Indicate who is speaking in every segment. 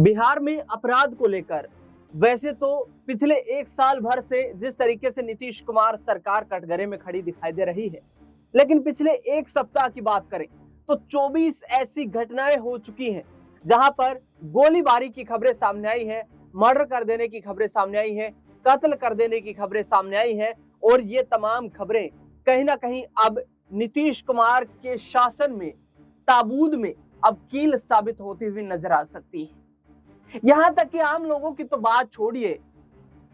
Speaker 1: बिहार में अपराध को लेकर वैसे तो पिछले एक साल भर से जिस तरीके से नीतीश कुमार सरकार कटघरे में खड़ी दिखाई दे रही है, लेकिन पिछले एक सप्ताह की बात करें तो 24 ऐसी घटनाएं हो चुकी हैं जहां पर गोलीबारी की खबरें सामने आई है, मर्डर कर देने की खबरें सामने आई है, कत्ल कर देने की खबरें सामने आई है। और ये तमाम खबरें कहीं ना कहीं अब नीतीश कुमार के शासन में, ताबूत में अब कील साबित होती हुई नजर आ सकती है। यहां तक कि आम लोगों की तो बात छोड़िए,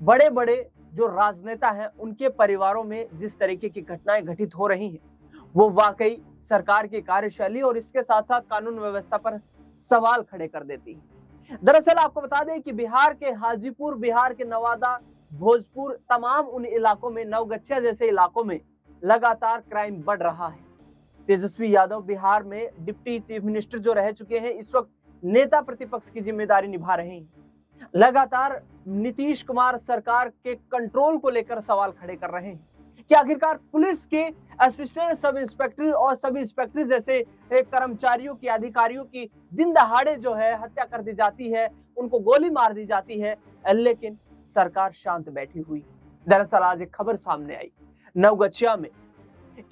Speaker 1: बड़े बड़े जो राजनेता हैं उनके परिवारों में जिस तरीके की घटनाएं घटित हो रही हैं, वो वाकई सरकार की कार्यशैली और इसके साथ साथ कानून व्यवस्था पर सवाल खड़े कर देती है। दरअसल आपको बता दें कि बिहार के हाजीपुर, बिहार के नवादा, भोजपुर, तमाम उन इलाकों में, नवगछिया जैसे इलाकों में लगातार क्राइम बढ़ रहा है। तेजस्वी यादव बिहार में डिप्टी चीफ मिनिस्टर जो रह चुके हैं, इस वक्त नेता प्रतिपक्ष की जिम्मेदारी निभा रहे हैं। लगातार नीतीश कुमार सरकार के कंट्रोल को लेकर सवाल खड़े कर रहे हैं कि आखिरकार पुलिस के असिस्टेंट सब इंस्पेक्टर और सब इंस्पेक्टर जैसे कर्मचारियों की, अधिकारियों की दिन दहाड़े जो है हत्या कर दी जाती है, उनको गोली मार दी जाती है, लेकिन सरकार शांत बैठी हुई। दरअसल आज एक खबर सामने आई, नवगछिया में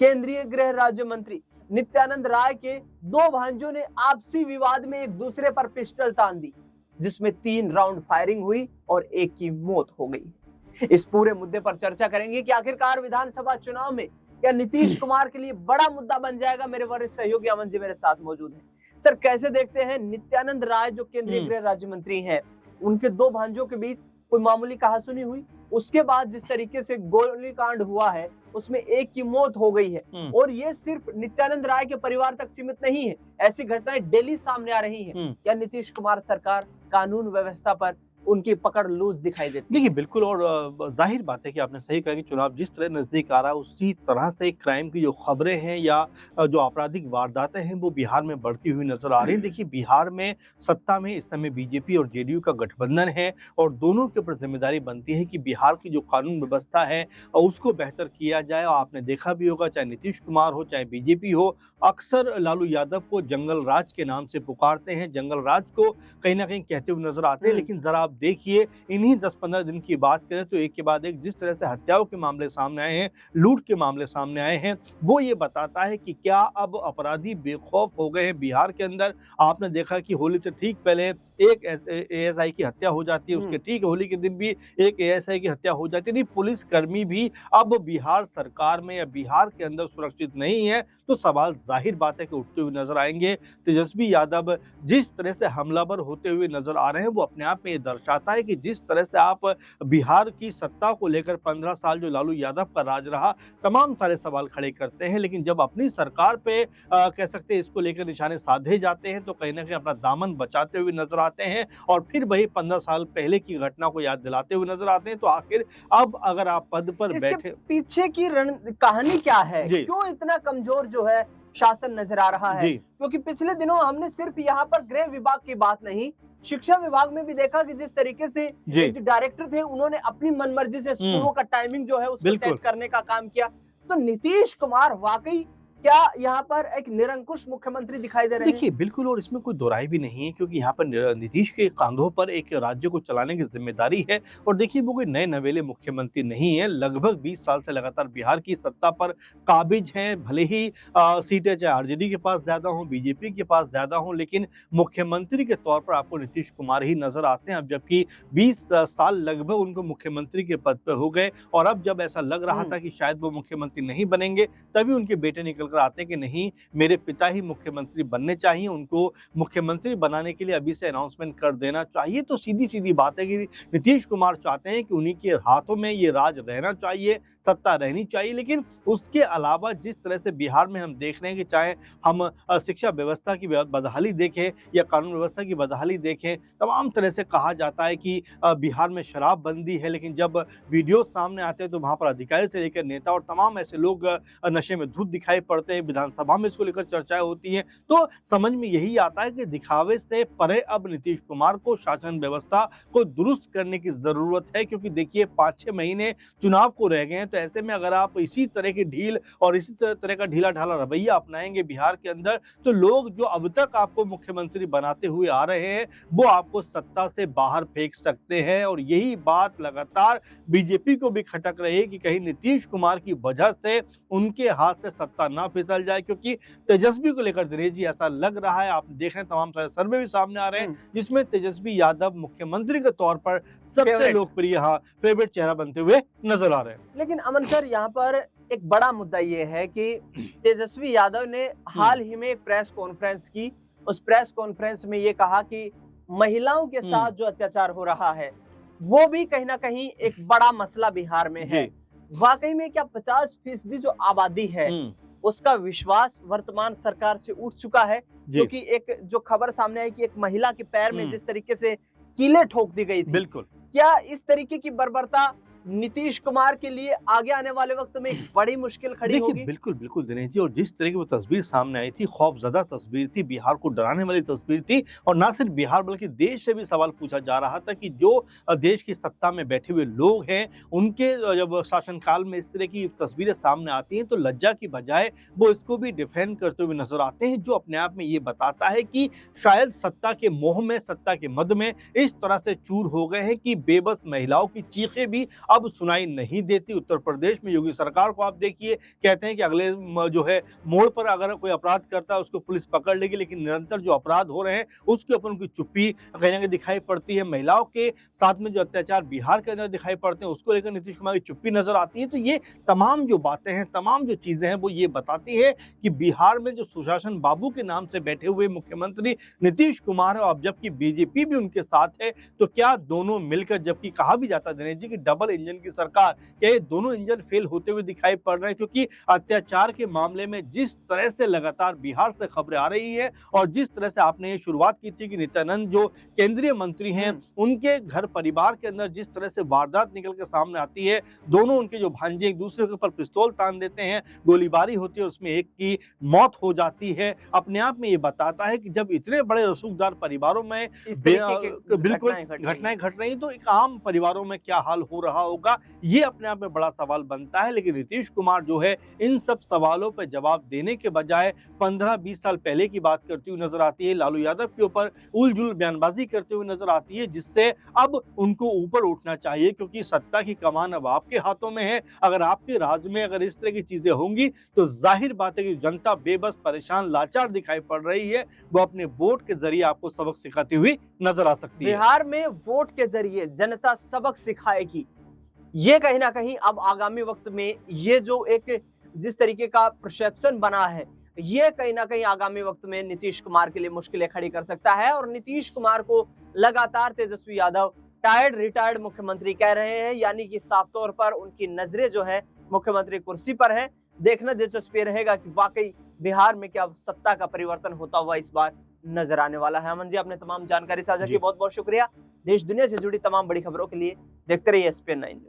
Speaker 1: केंद्रीय गृह राज्य मंत्री नित्यानंद राय के दो भांजों ने आपसी विवाद में एक दूसरे पर पिस्टल तान दी, जिसमें 3 राउंड फायरिंग हुई और एक की मौत हो गई। इस पूरे मुद्दे पर चर्चा करेंगे कि आखिरकार विधानसभा चुनाव में क्या नीतीश कुमार के लिए बड़ा मुद्दा बन जाएगा। मेरे वरिष्ठ सहयोगी अमन जी मेरे साथ मौजूद हैं। सर, कैसे देखते हैं नित्यानंद राय जो केंद्रीय गृह राज्य मंत्री हैं, उनके दो भांजों के बीच कोई मामूली कहासुनी हुई, उसके बाद जिस तरीके से गोलीकांड हुआ है उसमें एक की मौत हो गई है, और ये सिर्फ नित्यानंद राय के परिवार तक सीमित नहीं है, ऐसी घटनाएं डेली सामने आ रही हैं। क्या नीतीश कुमार सरकार कानून व्यवस्था पर उनकी पकड़ लूज दिखाई देती है?
Speaker 2: देखिए, बिल्कुल, और जाहिर बात है कि आपने सही कहा कि चुनाव जिस तरह नज़दीक आ रहा है उसी तरह से क्राइम की जो खबरें हैं या जो आपराधिक वारदातें हैं वो बिहार में बढ़ती हुई नजर आ रही हैं। देखिए, बिहार में सत्ता में इस समय बीजेपी और जेडीयू का गठबंधन है और दोनों के ऊपर जिम्मेदारी बनती है कि बिहार की जो कानून व्यवस्था है उसको बेहतर किया जाए। और आपने देखा भी होगा, चाहे नीतीश कुमार हो चाहे बीजेपी हो, अक्सर लालू यादव को जंगल राज के नाम से पुकारते हैं, जंगल राज को कहीं ना कहीं कहते हुए नजर आते हैं। लेकिन जरा आप देखिए, इन्हीं 10-15 दिन की बात करें तो एक के बाद एक जिस तरह से हत्याओं के मामले सामने आए हैं, लूट के मामले सामने आए हैं, वो ये बताता है कि क्या अब अपराधी बेखौफ हो गए हैं बिहार के अंदर। आपने देखा कि होली से ठीक पहले एक एएसआई की हत्या हो जाती है, उसके ठीक होली के दिन भी एक एएसआई की हत्या हो जाती है। पुलिस कर्मी भी अब बिहार सरकार में या बिहार के अंदर सुरक्षित नहीं है, तो सवाल जाहिर बात है कि उठते हुए नजर आएंगे। तेजस्वी यादव जिस तरह से हमलावर होते हुए नजर आ रहे हैं वो अपने आप में ये दर्शाता है कि जिस तरह से आप बिहार की सत्ता को लेकर 15 साल जो लालू यादव का राज रहा, तमाम सारे सवाल खड़े करते हैं, लेकिन जब अपनी सरकार पे कह सकते हैं इसको लेकर निशाने साधे जाते हैं तो कहीं ना कहीं अपना दामन बचाते हुए नजर आते हैं और फिर वही 15 साल पहले की घटना को याद दिलाते हुए नजर आते हैं। तो आखिर अब अगर आप पद पर बैठे,
Speaker 1: पीछे की कहानी क्या है, क्यों इतना कमजोर जो है शासन नजर आ रहा है? क्योंकि पिछले दिनों हमने सिर्फ यहाँ पर गृह विभाग की बात नहीं, शिक्षा विभाग में भी देखा कि जिस तरीके से जो डायरेक्टर थे उन्होंने अपनी मनमर्जी से स्कूलों का टाइमिंग जो है उसको सेट करने का काम किया। तो नीतीश कुमार वाकई क्या यहाँ पर एक निरंकुश मुख्यमंत्री दिखाई दे रहे हैं?
Speaker 2: देखिए, बिल्कुल, और इसमें कोई दोराई भी नहीं है क्योंकि यहाँ पर नीतीश के कंधों पर एक राज्य को चलाने की जिम्मेदारी है। और देखिए, वो कोई नए नवेले मुख्यमंत्री नहीं है, लगभग 20 साल से लगातार बिहार की सत्ता पर काबिज हैं। भले ही सीटें चाहे आरजेडी के पास ज्यादा हों, बीजेपी के पास ज्यादा हों, लेकिन मुख्यमंत्री के तौर पर आपको नीतीश कुमार ही नजर आते हैं। अब जबकि 20 साल लगभग उनको मुख्यमंत्री के पद पर हो गए और अब जब ऐसा लग रहा था कि शायद वो मुख्यमंत्री नहीं बनेंगे, तभी उनके बेटे निकल आते हैं कि नहीं, मेरे पिता ही मुख्यमंत्री बनने चाहिए, उनको मुख्यमंत्री बनाने के लिए अभी से अनाउंसमेंट कर देना चाहिए। तो सीधी सीधी बात है कि नीतीश कुमार चाहते हैं कि उन्हीं के हाथों में ये राज रहना चाहिए, सत्ता रहनी चाहिए। लेकिन उसके अलावा जिस तरह से बिहार में हम देख रहे हैं कि चाहे हम शिक्षा व्यवस्था की बदहाली देखें या कानून व्यवस्था की बदहाली देखें, तमाम तरह से कहा जाता है कि बिहार में शराबबंदी है, लेकिन जब वीडियो सामने आते हैं तो वहाँ पर अधिकारी से लेकर नेता और तमाम ऐसे लोग नशे में धुत दिखाई पड़ते होते हैं, विधानसभा में इसको लेकर चर्चाएं होती हैं। तो समझ में यही आता है कि दिखावे से परे अब नीतीश कुमार को शासन व्यवस्था को दुरुस्त करने की जरूरत है, क्योंकि देखिए 5-6 महीने चुनाव को रह गए हैं। तो ऐसे में अगर आप इसी तरह की ढील और इसी तरह का ढीला ढाला रवैया अपनाएंगे बिहार के अंदर, तो लोग जो अब तक आपको मुख्यमंत्री बनाते हुए आ रहे हैं वो आपको सत्ता से बाहर फेंक सकते हैं। और यही बात लगातार बीजेपी को भी खटक रही है कि कहीं नीतीश कुमार की वजह से उनके हाथ से सत्ता ना फिसल जाए, क्योंकि तेजस्वी को लेकर दिनेश जी ऐसा लग रहा है, आप देख रहे हैं तमाम सारे सर्वे भी सामने आ रहे हैं जिसमें तेजस्वी यादव मुख्यमंत्री के तौर पर सबसे लोकप्रिय फेवरेट चेहरा बनते हुए नजर आ रहे हैं।
Speaker 1: लेकिन अमन सर, यहाँ पर एक बड़ा मुद्दा ये है कि तेजस्वी यादव ने हाल ही में एक प्रेस कॉन्फ्रेंस की। उस प्रेस कॉन्फ्रेंस में ये कहा कि महिलाओं के साथ जो अत्याचार हो रहा है वो भी कहीं ना कहीं एक बड़ा मसला बिहार में है। वाकई में क्या 50% जो आबादी है उसका विश्वास वर्तमान सरकार से उठ चुका है? क्योंकि एक जो खबर सामने आई कि एक महिला के पैर में जिस तरीके से कीलें ठोक दी गई थी,
Speaker 2: बिल्कुल,
Speaker 1: क्या इस तरीके की बर्बरता नीतीश कुमार के लिए आगे आने वाले वक्त में एक बड़ी मुश्किल खड़ी होगी?
Speaker 2: बिल्कुल बिल्कुल दिनेश जी, और जिस तरह की वो तस्वीर सामने आई थी, खौफजदा तस्वीर थी, बिहार को डराने वाली तस्वीर थी। और ना सिर्फ बिहार बल्कि देश से भी सवाल पूछा जा रहा था कि जो देश की सत्ता में बैठे हुए लोग हैं उनके जब शासनकाल में इस तरह की तस्वीरें सामने आती हैं तो लज्जा की बजाय वो इसको भी डिफेंड करते हुए नजर आते हैं, जो अपने आप में ये बताता है कि शायद सत्ता के मोह में, सत्ता के मद में इस तरह से चूर हो गए हैं कि बेबस महिलाओं की चीखें भी अब सुनाई नहीं देती। उत्तर प्रदेश में योगी सरकार को आप देखिए, कहते हैं कि अगले जो है मोड़ पर अगर कोई अपराध करता है उसको पुलिस पकड़ लेगी, लेकिन निरंतर जो अपराध हो रहे हैं उसके ऊपर उनकी चुप्पी कहीं ना कहीं दिखाई पड़ती है। महिलाओं के साथ में जो अत्याचार बिहार के अंदर दिखाई पड़ते हैं उसको लेकर नीतीश कुमार की चुप्पी नजर आती है। तो ये तमाम जो बातें हैं, तमाम जो चीजें हैं वो ये बताती है कि बिहार में जो सुशासन बाबू के नाम से बैठे हुए मुख्यमंत्री नीतीश कुमार है, और जबकि बीजेपी भी उनके साथ है, तो क्या दोनों मिलकर, जबकि कहा भी जाता है दिनेश जी की डबल इंजन की सरकार, क्या ये दोनों इंजन फेल होते हुए दिखाई पड़ रहे हैं? क्योंकि अत्याचार के मामले में जिस तरह से लगातार बिहार से खबरें आ रही है और जिस तरह से आपने ये शुरुआत की थी कि नित्यानंद जो केंद्रीय मंत्री हैं उनके घर परिवार के अंदर जिस तरह से वारदात निकल के सामने आती है, दोनों उनके जो भांजे एक दूसरे के ऊपर पिस्तौल तान देते हैं, गोलीबारी होती है, उसमें एक की मौत हो जाती है, अपने आप में ये बताता है कि जब इतने बड़े रसूखदार परिवारों में बिल्कुल घटनाएं घट रही तो एक आम परिवारों में क्या हाल हो रहा होगा, ये अपने आप में बड़ा सवाल बनता है। लेकिन नीतीश कुमार जो है इन सब सवालों पर जवाब देने के बजाय 15-20 साल पहले की बात करती हुई नजर आती है, लालू यादव के ऊपर उलझुल बयानबाजी करते हुए नजर आती है, जिससे अब उनको ऊपर उठना चाहिए, क्योंकि सत्ता की कमान अब आपके हाथों में है। अगर आपके राज में अगर इस तरह की चीजें होंगी तो जाहिर बात है कि जनता बेबस, परेशान, लाचार दिखाई पड़ रही है, वो अपने वोट के जरिए आपको सबक सिखाती हुई नजर आ सकती है।
Speaker 1: बिहार में वोट के जरिए जनता सबक सिखाएगी, ये कहीं ना कहीं अब आगामी वक्त में ये जो एक जिस तरीके का परसेप्शन बना है, ये कहीं ना कहीं आगामी वक्त में नीतीश कुमार के लिए मुश्किलें खड़ी कर सकता है। और नीतीश कुमार को लगातार तेजस्वी यादव टायर्ड रिटायर्ड मुख्यमंत्री कह रहे हैं, यानी कि साफ तौर पर उनकी नजरें जो है मुख्यमंत्री कुर्सी पर है। देखना दिलचस्प रहेगा कि वाकई बिहार में क्या सत्ता का परिवर्तन होता हुआ इस बार नजर आने वाला है। अमन जी, आपने तमाम जानकारी साझा की, बहुत बहुत शुक्रिया। देश दुनिया से जुड़ी तमाम बड़ी खबरों के लिए देखते रहिए SPN 9 न्यूज।